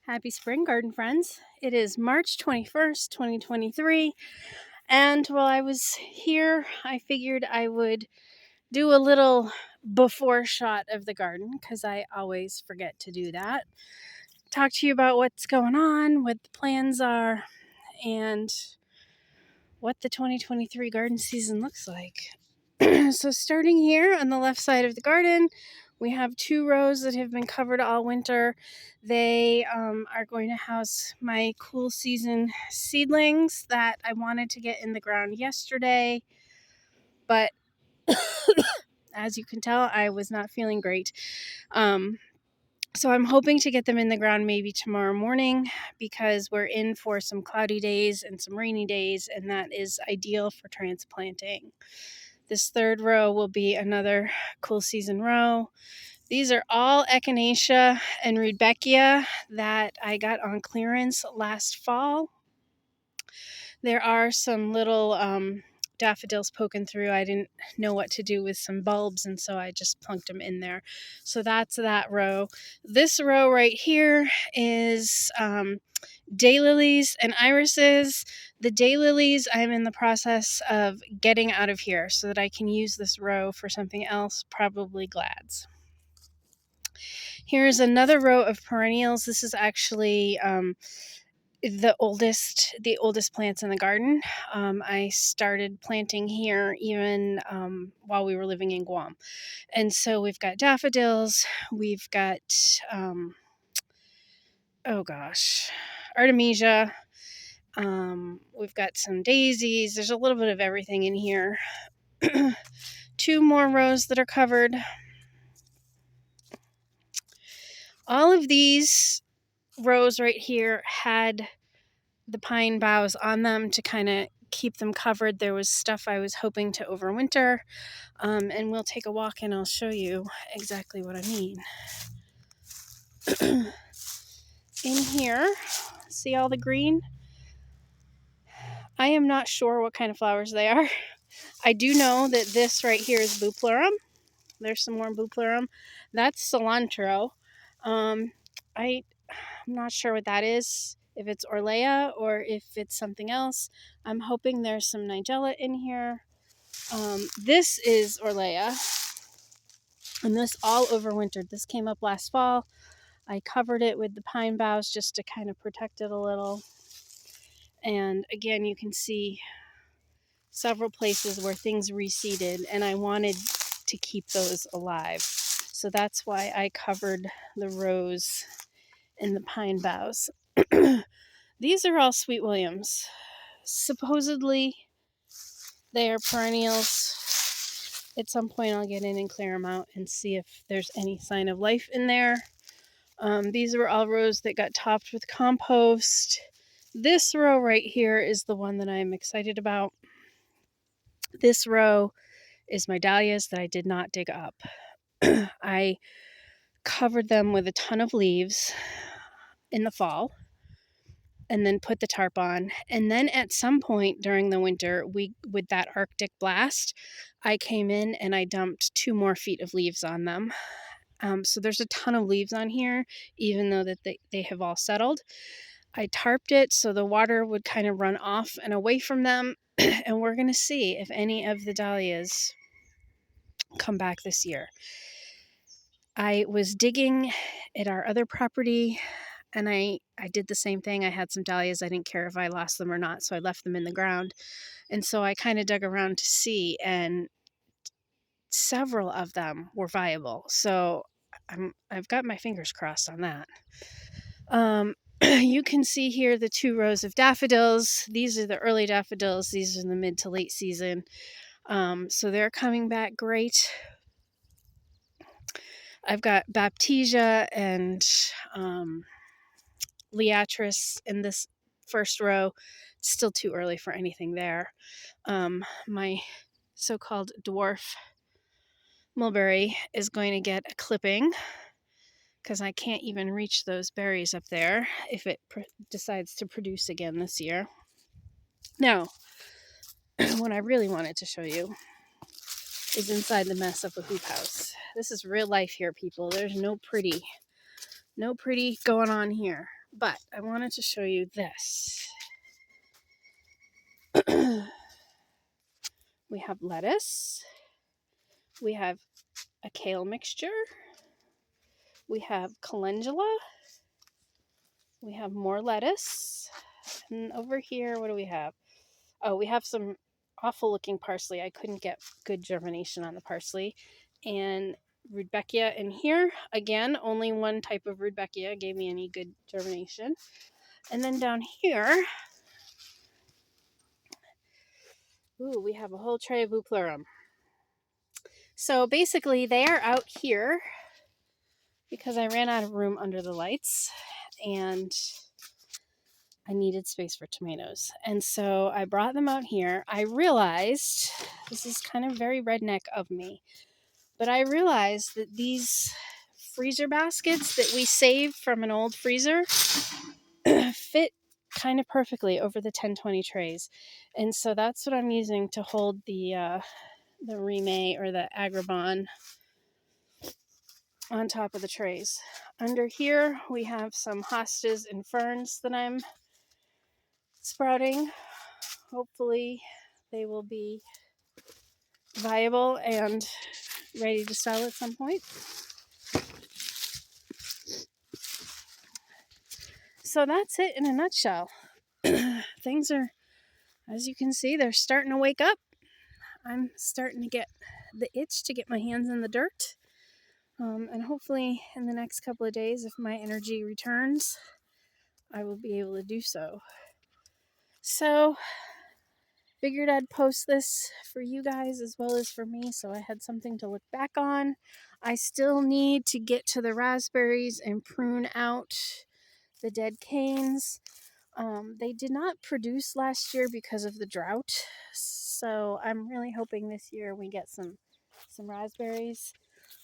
Happy spring, garden friends. It is March 21st, 2023. And while I was here, I figured I would do a little before shot of the garden because I always forget to do that. Talk to you about what's going on, what the plans are, and what the 2023 garden season looks like. So, starting here on the left side of the garden, we have 2 rows that have been covered all winter. They are going to house my cool season seedlings that I wanted to get in the ground yesterday, but as you can tell, I was not feeling great. So I'm hoping to get them in the ground maybe tomorrow morning because we're in for some cloudy days and some rainy days, and that is ideal for transplanting. This third row will be another cool season row. These are all Echinacea and Rudbeckia that I got on clearance last fall. There are some little daffodils poking through. I didn't know what to do with some bulbs, and so I just plunked them in there. So that's that row. This row right here is daylilies and irises. The daylilies I'm in the process of getting out of here so that I can use this row for something else, probably glads. Here's another row of perennials. This is actually the oldest plants in the garden. I started planting here even while we were living in Guam. And so we've got daffodils, we've got Artemisia. We've got some daisies. There's a little bit of everything in here. 2 more rows that are covered. All of these rows right here had the pine boughs on them to kind of keep them covered. There was stuff I was hoping to overwinter, and we'll take a walk and I'll show you exactly what I mean. In here, see all the green? I am not sure what kind of flowers they are. I do know that this right here is Bupleurum. There's some more Bupleurum. That's cilantro. I'm not sure what that is, if it's Orlea or if it's something else. I'm hoping there's some Nigella in here. This is Orlea, and this all overwintered. This came up last fall. I covered it with the pine boughs just to kind of protect it a little. And again, you can see several places where things reseeded, and I wanted to keep those alive. So that's why I covered the rows in the pine boughs. These are all Sweet Williams. Supposedly, they are perennials. At some point, I'll get in and clear them out and see if there's any sign of life in there. These were all rows that got topped with compost. This row right here is the one that I'm excited about. This row is my dahlias that I did not dig up. I covered them with a ton of leaves in the fall and then put the tarp on. And then at some point during the winter, with that Arctic blast, I came in and I dumped 2 more feet of leaves on them. So there's a ton of leaves on here, even though that they have all settled. I tarped it so the water would kind of run off and away from them. And we're going to see if any of the dahlias come back this year. I was digging at our other property, and I did the same thing. I had some dahlias. I didn't care if I lost them or not, so I left them in the ground. And so I kind of dug around to see, and several of them were viable. So I've got my fingers crossed on that. You can see here the 2 rows of daffodils. These are the early daffodils. These are the mid to late season. So they're coming back great. I've got Baptisia and Liatris in this first row. It's still too early for anything there. My so-called dwarf mulberry is going to get a clipping because I can't even reach those berries up there if it decides to produce again this year. Now, what I really wanted to show you is inside the mess of the hoop house. This is real life here, people. There's no pretty going on here. But I wanted to show you this. We have lettuce. We have a kale mixture. We have calendula. We have more lettuce. And over here, what do we have? Oh, we have some awful looking parsley. I couldn't get good germination on the parsley. And Rudbeckia in here. Again, only one type of Rudbeckia gave me any good germination. And then down here, ooh, we have a whole tray of Bupleurum. So basically, they are out here because I ran out of room under the lights and I needed space for tomatoes. And so I brought them out here. I realized, this is kind of very redneck of me, but I realized that these freezer baskets that we saved from an old freezer fit kind of perfectly over the 1020 trays. And so that's what I'm using to hold the Rime or the Agrabah on top of the trays. Under here, we have some hostas and ferns that I'm sprouting. Hopefully, they will be viable and ready to sell at some point. So that's it in a nutshell. Things are, as you can see, they're starting to wake up. I'm starting to get the itch to get my hands in the dirt. And hopefully in the next couple of days, if my energy returns, I will be able to do so. So, figured I'd post this for you guys as well as for me, so I had something to look back on. I still need to get to the raspberries and prune out the dead canes. They did not produce last year because of the drought, so I'm really hoping this year we get some raspberries.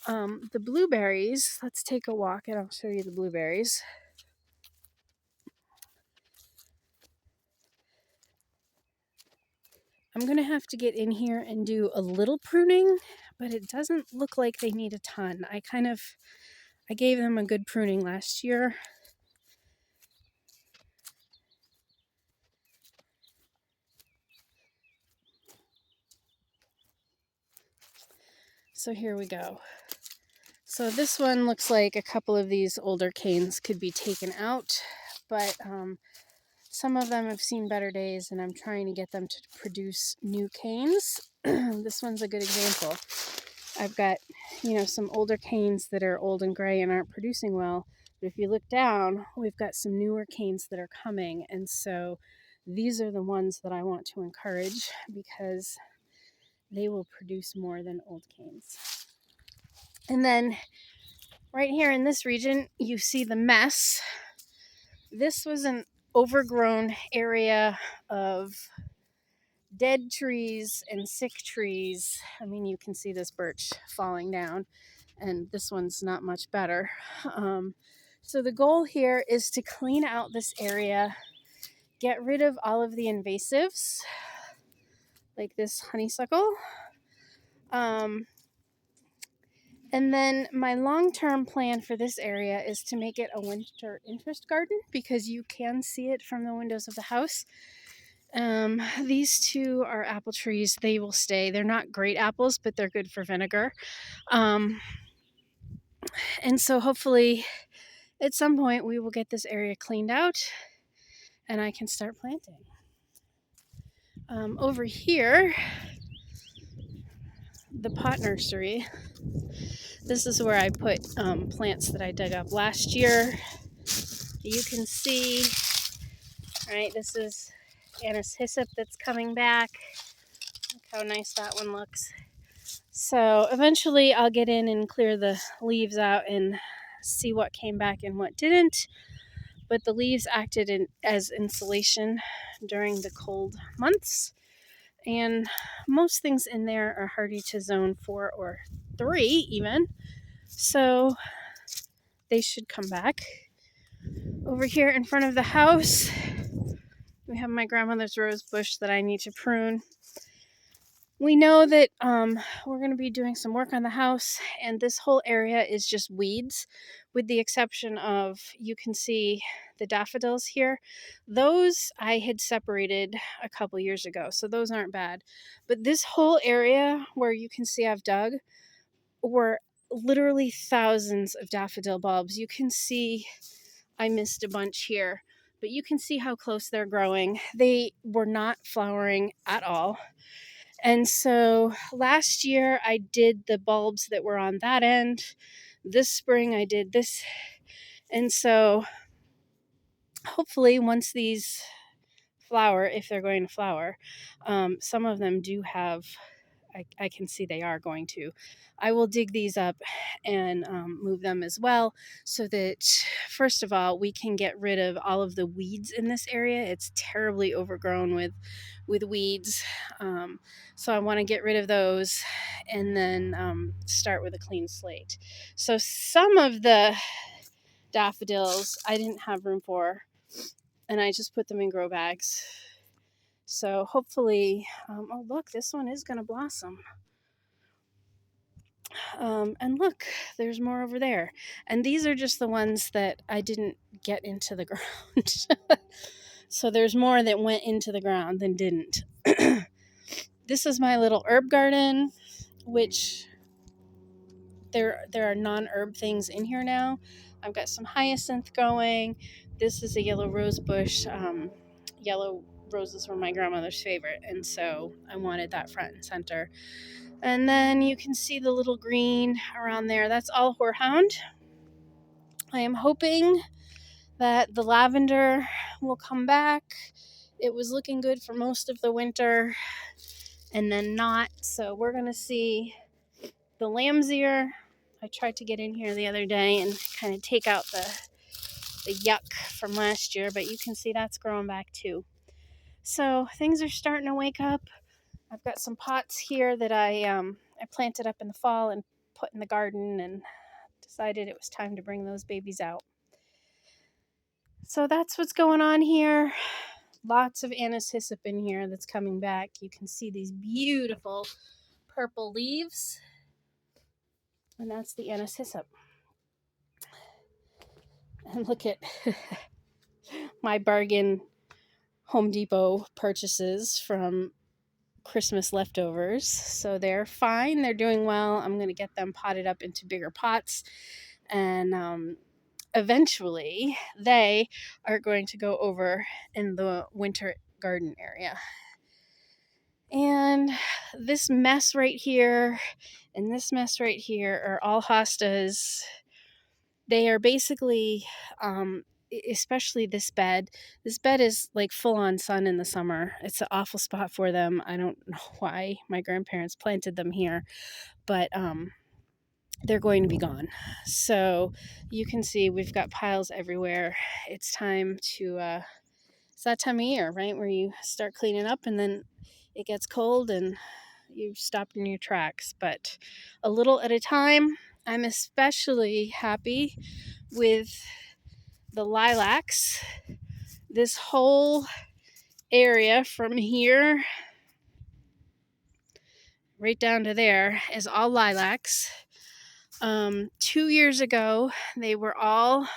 The blueberries, let's take a walk and I'll show you the blueberries. I'm going to have to get in here and do a little pruning, but it doesn't look like they need a ton. I gave them a good pruning last year. So here we go. So this one looks like a couple of these older canes could be taken out, but some of them have seen better days and I'm trying to get them to produce new canes. This one's a good example. I've got, some older canes that are old and gray and aren't producing well. But if you look down, we've got some newer canes that are coming. And so these are the ones that I want to encourage because they will produce more than old canes. And then right here in this region, you see the mess. This was an overgrown area of dead trees and sick trees. I mean, you can see this birch falling down, and this one's not much better. So the goal here is to clean out this area, get rid of all of the invasives, like this honeysuckle. And then my long-term plan for this area is to make it a winter interest garden because you can see it from the windows of the house. These two are apple trees. They will stay. They're not great apples, but they're good for vinegar. And so hopefully at some point we will get this area cleaned out and I can start planting. Over here, the pot nursery. This is where I put plants that I dug up last year. You can see, right, this is Anise hyssop that's coming back. Look how nice that one looks. So eventually I'll get in and clear the leaves out and see what came back and what didn't. But the leaves acted as insulation during the cold months. And most things in there are hardy to zone 4 or 3 even. So they should come back. Over here in front of the house, we have my grandmother's rose bush that I need to prune. We know that we're going to be doing some work on the house, and this whole area is just weeds. with the exception of, you can see the daffodils here. Those I had separated a couple years ago, so those aren't bad. But this whole area where you can see I've dug were literally thousands of daffodil bulbs. You can see I missed a bunch here, but you can see how close they're growing. They were not flowering at all. And so last year I did the bulbs that were on that end. This spring I did this. And so hopefully once these flower, if they're going to flower, some of them do have, I can see they are going to. I will dig these up and move them as well, so that first of all we can get rid of all of the weeds in this area. It's terribly overgrown with weeds, so I want to get rid of those and then start with a clean slate. So some of the daffodils I didn't have room for, and I just put them in grow bags. So hopefully, oh look, this one is going to blossom. And look, there's more over there. And these are just the ones that I didn't get into the ground. So there's more that went into the ground than didn't. This is my little herb garden, which there are non-herb things in here now. I've got some hyacinth going. This is a yellow rose bush. Yellow roses were my grandmother's favorite, and so I wanted that front and center. And then you can see the little green around there. That's all horehound. I am hoping that the lavender will come back. It was looking good for most of the winter and then not. So we're going to see the lamb's ear. I tried to get in here the other day and kind of take out the yuck from last year, but you can see that's growing back too. So things are starting to wake up. I've got some pots here that I planted up in the fall and put in the garden, and decided it was time to bring those babies out. So that's what's going on here. Lots of anise hyssop in here that's coming back. You can see these beautiful purple leaves, and that's the anise hyssop. And look at my bargain Home Depot purchases from Christmas leftovers. So they're fine. They're doing well. I'm going to get them potted up into bigger pots. And eventually they are going to go over in the winter garden area. And this mess right here and this mess right here are all hostas. They are basically, especially this bed. This bed is like full on sun in the summer. It's an awful spot for them. I don't know why my grandparents planted them here, but they're going to be gone. So you can see we've got piles everywhere. It's time to, it's that time of year, right? Where you start cleaning up and then it gets cold and you stop in your tracks. But a little at a time. I'm especially happy with the lilacs. This whole area from here right down to there is all lilacs. 2 years ago, they were all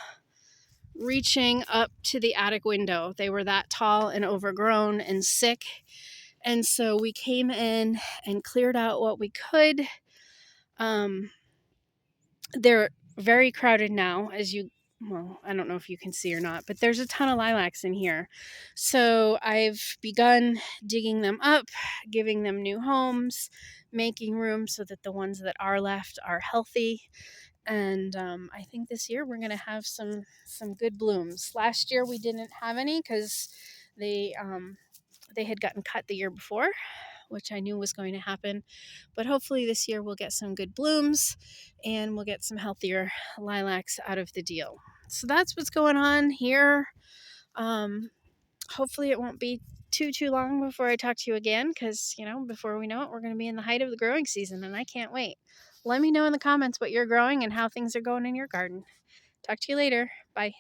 reaching up to the attic window. They were that tall and overgrown and sick. And so we came in and cleared out what we could. They're very crowded now, well, I don't know if you can see or not, but there's a ton of lilacs in here. So I've begun digging them up, giving them new homes, making room so that the ones that are left are healthy. And I think this year we're going to have some good blooms. Last year we didn't have any because they had gotten cut the year before, which I knew was going to happen. But hopefully this year we'll get some good blooms and we'll get some healthier lilacs out of the deal. So that's what's going on here. Hopefully it won't be too long before I talk to you again, because, before we know it, we're going to be in the height of the growing season, and I can't wait. Let me know in the comments what you're growing and how things are going in your garden. Talk to you later. Bye.